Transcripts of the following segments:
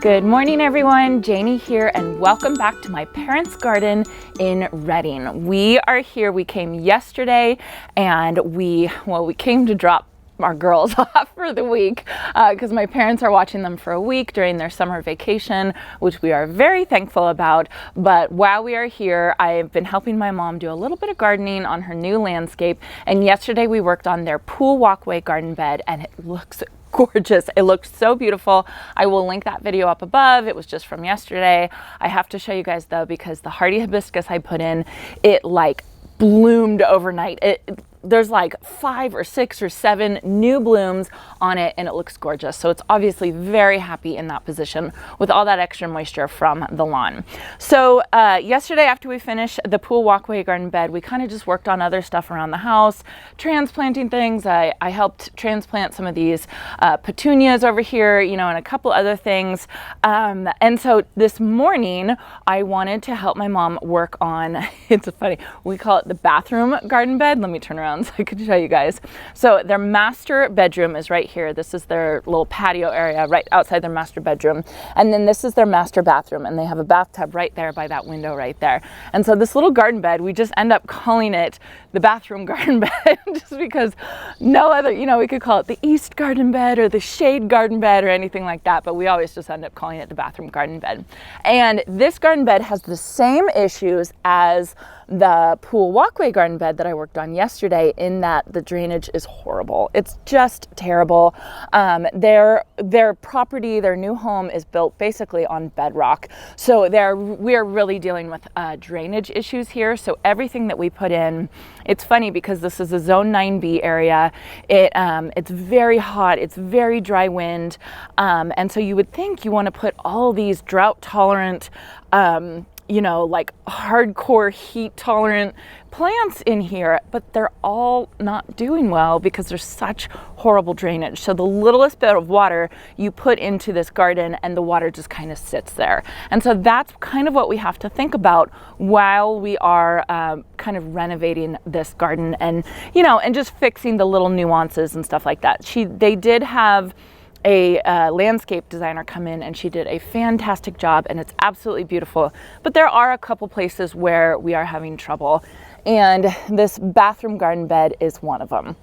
Good morning everyone, Janie here and welcome back to my parents' garden in Reading. We are here, we came yesterday and we came to drop our girls off for the week because my parents are watching them for a week during their summer vacation, which we are very thankful about. But while we are here, I've been helping my mom do a little bit of gardening on her new landscape, and yesterday we worked on their pool walkway garden bed and it looks gorgeous. It looks so beautiful. I will link that video up above. It was just from yesterday. I have to show you guys though, because the hardy hibiscus I put in, it like bloomed overnight. There's like 5 or 6 or 7 new blooms on it and it looks gorgeous. So it's obviously very happy in that position with all that extra moisture from the lawn. So yesterday after we finished the pool walkway garden bed, we kind of just worked on other stuff around the house, transplanting things. I helped transplant some of these petunias over here, you know, and a couple other things. And so this morning I wanted to help my mom work on, it's funny, we call it the bathroom garden bed. Let me turn around so I can show you guys. So their master bedroom is right here. This is their little patio area right outside their master bedroom. And then this is their master bathroom, and they have a bathtub right there by that window right there. And so this little garden bed, we just end up calling it the bathroom garden bed just because no other, you know, we could call it the east garden bed or the shade garden bed or anything like that, but we always just end up calling it the bathroom garden bed. And this garden bed has the same issues as the pool walkway garden bed that I worked on yesterday, in that the drainage is horrible. It's just terrible. Their property, their new home is built basically on bedrock. So we are really dealing with drainage issues here. So everything that we put in, it's funny because this is a zone 9B area. It's very hot, it's very dry wind. And so you would think you want to put all these drought tolerant, you know, like hardcore heat tolerant plants in here, but they're all not doing well because there's such horrible drainage. So the littlest bit of water you put into this garden and the water just kind of sits there. And so that's kind of what we have to think about while we are kind of renovating this garden and, you know, and just fixing the little nuances and stuff like that. They did have a landscape designer come in and she did a fantastic job and it's absolutely beautiful, but there are a couple places where we are having trouble, and this bathroom garden bed is one of them.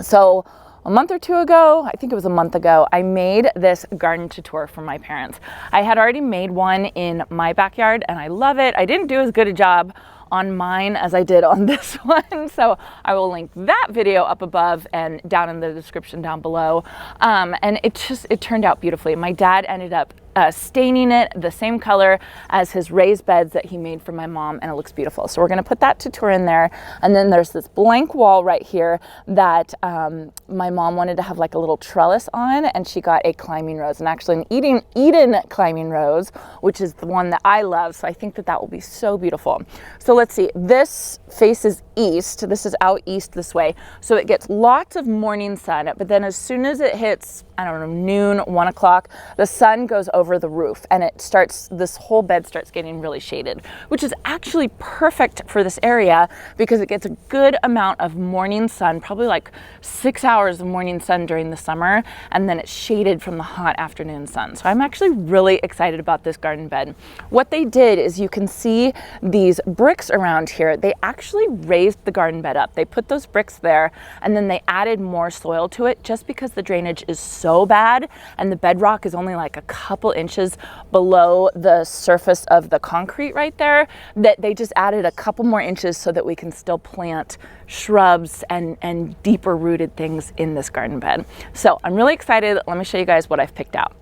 So a month or two ago, I think it was a month ago, I made this garden tuteur for my parents. I had already made one in my backyard and I love it. I didn't do as good a job on mine as I did on this one, so I will link that video up above and down in the description down below. And it turned out beautifully. My dad ended up staining it the same color as his raised beds that he made for my mom, and it looks beautiful. So we're going to put that tuteur in there, and then there's this blank wall right here that my mom wanted to have like a little trellis on, and she got a climbing rose, and actually an Eden climbing rose, which is the one that I love. So I think that will be so beautiful. So let's see, this faces east. This is out east this way, so it gets lots of morning sun, but then as soon as it hits, I don't know, noon, 1 o'clock, the sun goes over the roof and this whole bed starts getting really shaded, which is actually perfect for this area because it gets a good amount of morning sun, probably like 6 hours of morning sun during the summer, and then it's shaded from the hot afternoon sun. So I'm actually really excited about this garden bed. What they did is, you can see these bricks around here. They actually raised the garden bed up. They put those bricks there and then they added more soil to it just because the drainage is so bad and the bedrock is only like a couple inches below the surface of the concrete right there, that they just added a couple more inches so that we can still plant shrubs and deeper rooted things in this garden bed. So I'm really excited. Let me show you guys what I've picked out.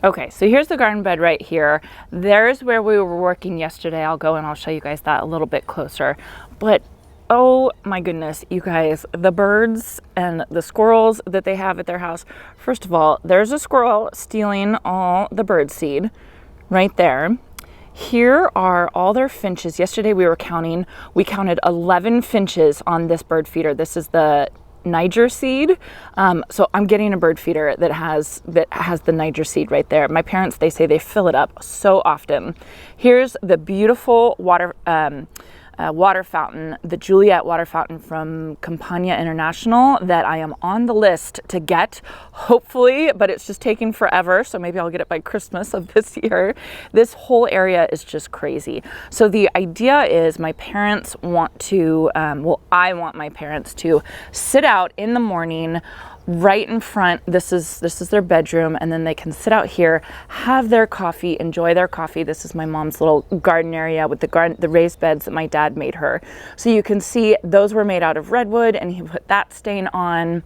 Okay, so here's the garden bed right here. There's where we were working yesterday. I'll go and I'll show you guys that a little bit closer. But oh my goodness, you guys, the birds and the squirrels that they have at their house. First of all, there's a squirrel stealing all the bird seed right there. Here are all their finches. Yesterday we counted 11 finches on this bird feeder. This is the Niger seed. So I'm getting a bird feeder that has the Niger seed right there. My parents, they say they fill it up so often. Here's the beautiful water fountain, the Juliet water fountain from Campania International that I am on the list to get, hopefully, but it's just taking forever. So maybe I'll get it by Christmas of this year. This whole area is just crazy. So the idea is my parents want to, I want my parents to sit out in the morning right in front. This is their bedroom, and then they can sit out here, have their coffee, enjoy their coffee. This is my mom's little garden area with the raised beds that my dad made her. So you can see those were made out of redwood, and he put that stain on.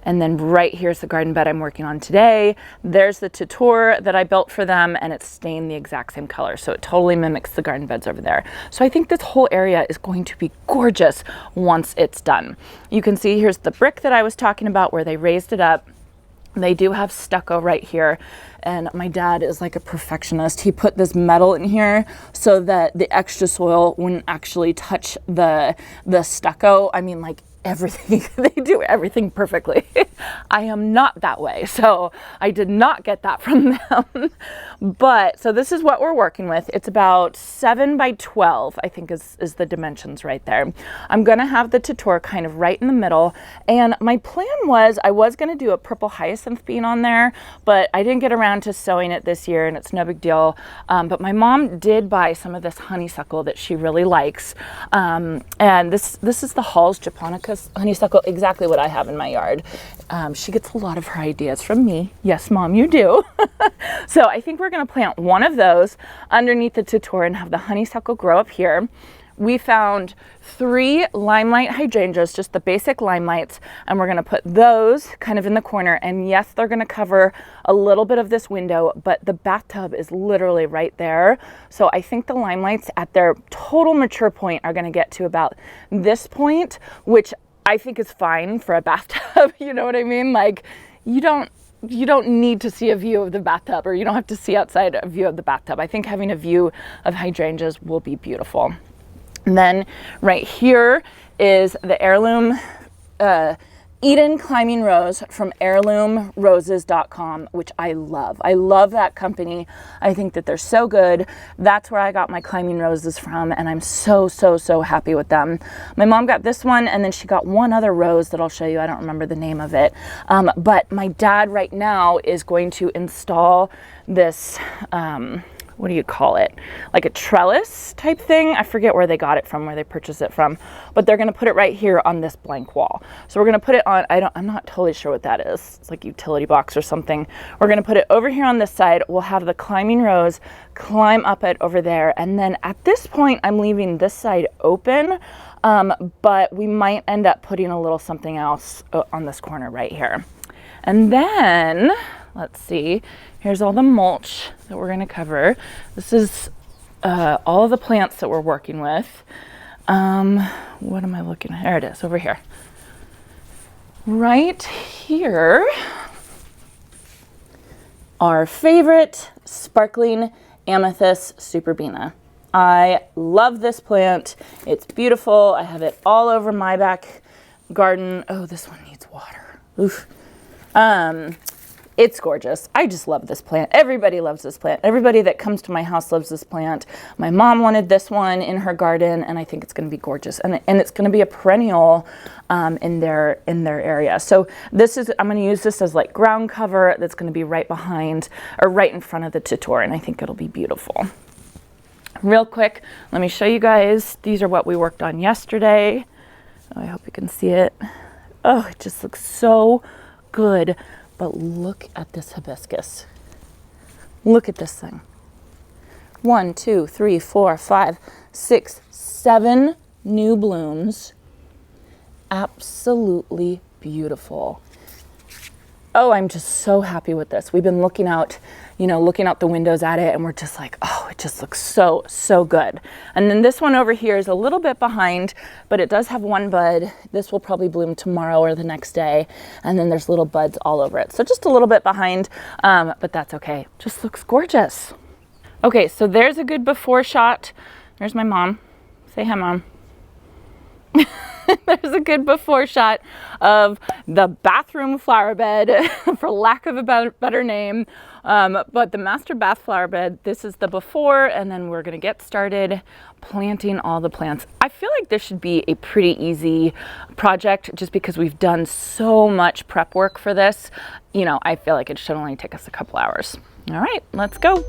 And then right here's the garden bed I'm working on today. There's the Tuteur that I built for them, and it's stained the exact same color. So it totally mimics the garden beds over there. So I think this whole area is going to be gorgeous once it's done. You can see here's the brick that I was talking about where they raised it up. They do have stucco right here, and my dad is like a perfectionist. He put this metal in here so that the extra soil wouldn't actually touch the stucco. I mean, like, everything, they do everything perfectly. I am not that way, so I did not get that from them. But so this is what we're working with. It's about 7 by 12, I think is the dimensions right there. I'm gonna have the Tuteur kind of right in the middle, and my plan was I was gonna do a purple hyacinth bean on there, but I didn't get around to sewing it this year, and it's no big deal. But my mom did buy some of this honeysuckle that she really likes, and this is the Hall's Japonica honeysuckle, exactly what I have in my yard. She gets a lot of her ideas from me. Yes, Mom, you do. So I think we're going to plant one of those underneath the Tuteur and have the honeysuckle grow up here. We found 3 limelight hydrangeas, just the basic limelights, and we're going to put those kind of in the corner. And yes, they're going to cover a little bit of this window, but the bathtub is literally right there. So I think the limelights at their total mature point are going to get to about this point, which I think is fine for a bathtub. You know what I mean? Like, you don't need to see a view of the bathtub, or you don't have to see outside a view of the bathtub. I think having a view of hydrangeas will be beautiful. And then right here is the heirloom Eden climbing rose from heirloomroses.com, which I love. I love that company. I think that they're so good. That's where I got my climbing roses from, and I'm so happy with them. My mom got this one, and then she got one other rose that I'll show you. I don't remember the name of it. But my dad right now is going to install this, what do you call it? Like a trellis type thing. I forget where they got it from, where they purchased it from, but they're gonna put it right here on this blank wall. So we're gonna put it on, I'm not totally sure what that is. It's like a utility box or something. We're gonna put it over here on this side. We'll have the climbing rose climb up it over there. And then at this point, I'm leaving this side open, but we might end up putting a little something else on this corner right here. And then, let's see, here's all the mulch that we're going to cover. This is all of the plants that we're working with. What am I looking at? There it is, over here. Right here, our favorite sparkling amethyst superbena. I love this plant. It's beautiful. I have it all over my back garden. Oh, this one needs water. Oof. It's gorgeous. I just love this plant. Everybody loves this plant. Everybody that comes to my house loves this plant. My mom wanted this one in her garden, and I think it's going to be gorgeous. And it's going to be a perennial in their area. So this is, I'm going to use this as like ground cover. That's going to be right behind or right in front of the Tuteur, and I think it'll be beautiful. Real quick, let me show you guys. These are what we worked on yesterday. Oh, I hope you can see it. Oh, it just looks so good. But look at this hibiscus. Look at this thing. 1, 2, 3, 4, 5, 6, 7 new blooms. Absolutely beautiful. Oh, I'm just so happy with this. We've been looking out, looking out the windows at it, and we're just like, oh, it just looks so good. And then this one over here is a little bit behind, but it does have one bud. This will probably bloom tomorrow or the next day. And then there's little buds all over it. So just a little bit behind, but that's okay. Just looks gorgeous. Okay, so there's a good before shot. There's my mom. Say hi, Mom. There's a good before shot of the bathroom flower bed, for lack of a better name. But the master bath flower bed, this is the before, and then we're gonna get started planting all the plants. I feel like this should be a pretty easy project just because we've done so much prep work for this. You know, I feel like it should only take us a couple hours. All right, let's go.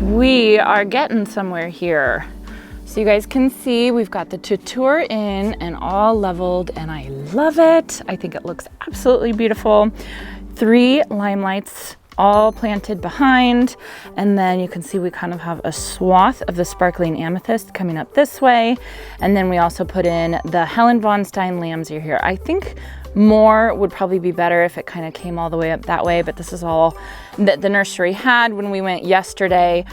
We are getting somewhere here. So you guys can see we've got the Tuteur in and all leveled, and I love it. I think it looks absolutely beautiful. 3 limelights all planted behind, and then you can see we kind of have a swath of the sparkling amethyst coming up this way, and then we also put in the Helen von Stein lambs are here. I think more would probably be better if it kind of came all the way up that way, but this is all that the nursery had when we went yesterday.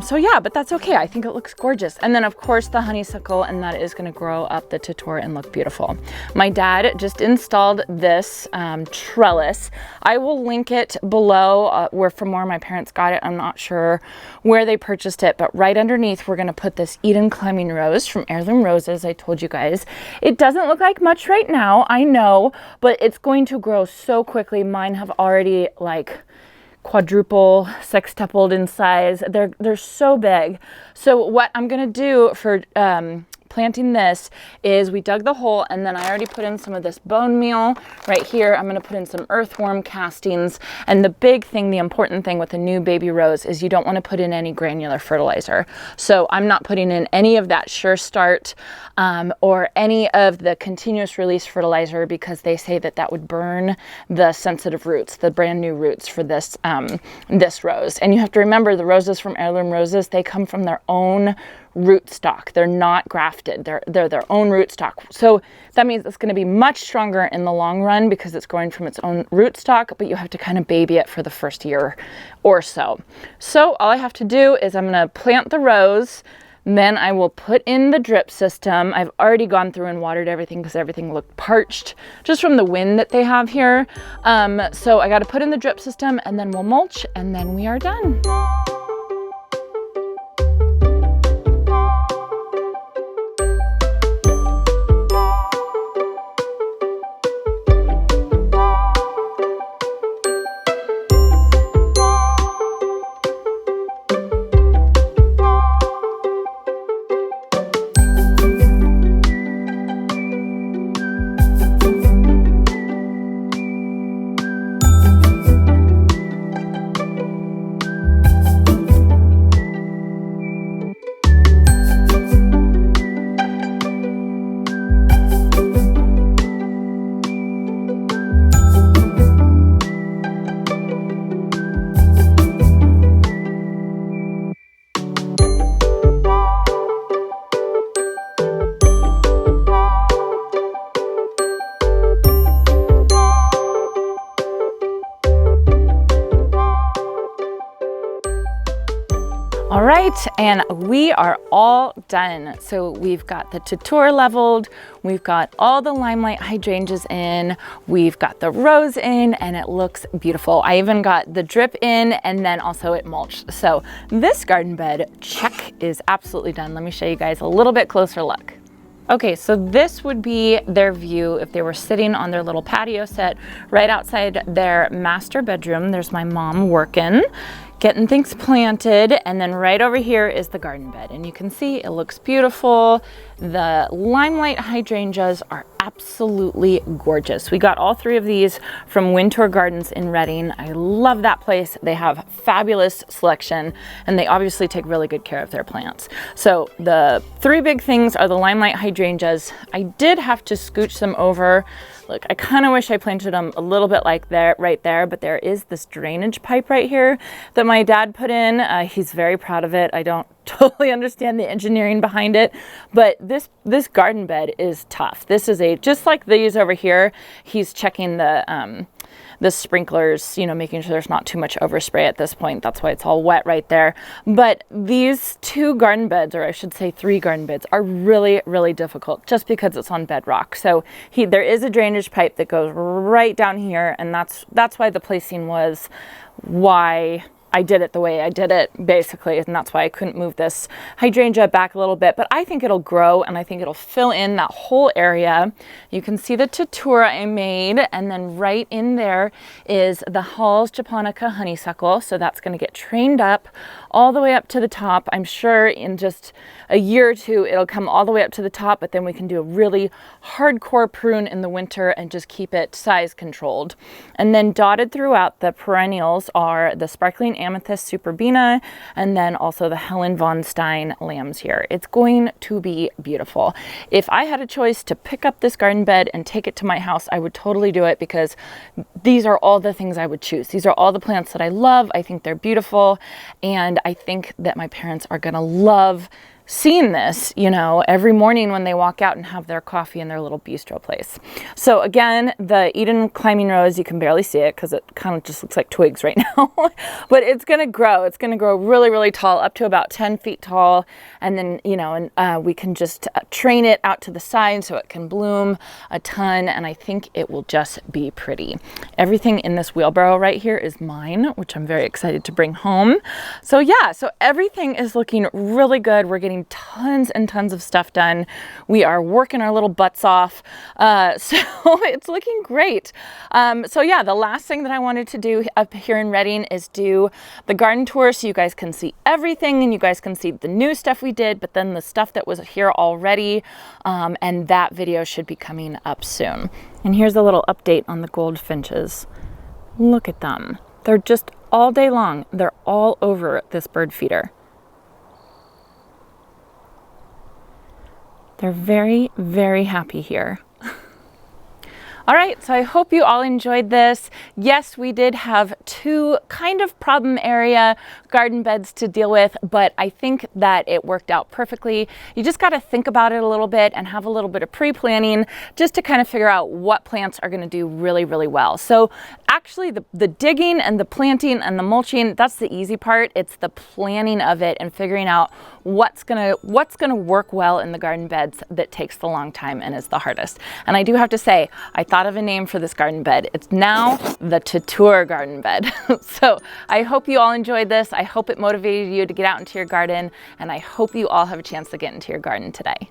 So yeah, but that's okay. I think it looks gorgeous. And then of course the honeysuckle, and that is gonna grow up the Tuteur and look beautiful. My dad just installed this trellis. I will link it below from where my parents got it. I'm not sure where they purchased it, but right underneath we're gonna put this Eden climbing rose from Heirloom Roses. I told you guys, it doesn't look like much right now, I know, but it's going to grow so quickly. Mine have already like quadruple, sextupled in size. They're so big. So what I'm gonna do for planting this is we dug the hole, and then I already put in some of this bone meal right here. I'm gonna put in some earthworm castings, and the big thing, the important thing with a new baby rose is you don't want to put in any granular fertilizer. So I'm not putting in any of that Sure Start or any of the continuous release fertilizer, because they say that that would burn the sensitive roots, the brand new roots for this this rose. And you have to remember, the roses from Heirloom Roses, they come from their own rootstock. They're not grafted. They're their own rootstock. So that means it's going to be much stronger in the long run because it's growing from its own rootstock, but you have to kind of baby it for the first year or so. So all I have to do is I'm going to plant the rose, then I will put in the drip system. I've already gone through and watered everything because everything looked parched just from the wind that they have here. So I got to put in the drip system, and then we'll mulch, and then we are done. right, and we are all done. So we've got the Tuteur leveled, we've got all the limelight hydrangeas in, we've got the rose in, and it looks beautiful. I even got the drip in, and then also it mulched. So this garden bed, check, is absolutely done. Let me show you guys a little bit closer look. Okay, so this would be their view if they were sitting on their little patio set right outside their master bedroom. There's my mom working, getting things planted, and then right over here is the garden bed. And you can see it looks beautiful. The limelight hydrangeas are absolutely gorgeous. We got all 3 of these from Tuteur Gardens in Reading. I love that place. They have fabulous selection, and they obviously take really good care of their plants. So the 3 big things are the limelight hydrangeas. I did have to scooch them over. Look, I kind of wish I planted them a little bit like there, right there, but there is this drainage pipe right here that my dad put in. He's very proud of it. I don't totally understand the engineering behind it, but this garden bed is tough. This is just like these over here. He's checking the sprinklers, you know, making sure there's not too much overspray at this point. That's why it's all wet right there. But these 2 garden beds, or I should say 3 garden beds, are really, really difficult just because it's on bedrock. So there is a drainage pipe that goes right down here, and that's why the placing was why I did it the way I did it, basically, and that's why I couldn't move this hydrangea back a little bit, but I think it'll grow, and I think it'll fill in that whole area. You can see the Tuteur I made, and then right in there is the Hall's Japonica honeysuckle, so that's going to get trained up all the way up to the top. I'm sure in just a year or 2 it'll come all the way up to the top, but then we can do a really hardcore prune in the winter and just keep it size controlled. And then dotted throughout the perennials are the sparkling amethyst superbena, and then also the Helen von Stein lambs here. It's going to be beautiful. If I had a choice to pick up this garden bed and take it to my house, I would totally do it, because these are all the things I would choose. These are all the plants that I love. I think they're beautiful, and I think that my parents are gonna love seeing this, you know, every morning when they walk out and have their coffee in their little bistro place. So again, the Eden climbing rose, you can barely see it because it kind of just looks like twigs right now, but it's going to grow. It's going to grow really, really tall, up to about 10 feet tall. And then, you know, and we can just train it out to the side so it can bloom a ton. And I think it will just be pretty. Everything in this wheelbarrow right here is mine, which I'm very excited to bring home. So yeah, so everything is looking really good. We're getting tons and tons of stuff done. We are working our little butts off. So it's looking great. So yeah, the last thing that I wanted to do up here in Reading is do the garden tour so you guys can see everything, and you guys can see the new stuff we did, but then the stuff that was here already. And that video should be coming up soon. And here's a little update on the goldfinches. Look at them. They're just all day long. They're all over this bird feeder. They're very, very happy here. All right, so I hope you all enjoyed this. Yes, we did have 2 kind of problem area garden beds to deal with, but I think that it worked out perfectly. You just got to think about it a little bit and have a little bit of pre-planning just to kind of figure out what plants are going to do really, really well. So actually the digging and the planting and the mulching, that's the easy part. It's the planning of it and figuring out what's gonna work well in the garden beds that takes the long time and is the hardest. And I do have to say, I thought of a name for this garden bed. It's now the Tuteur garden bed. So I hope you all enjoyed this. I hope it motivated you to get out into your garden, and I hope you all have a chance to get into your garden today.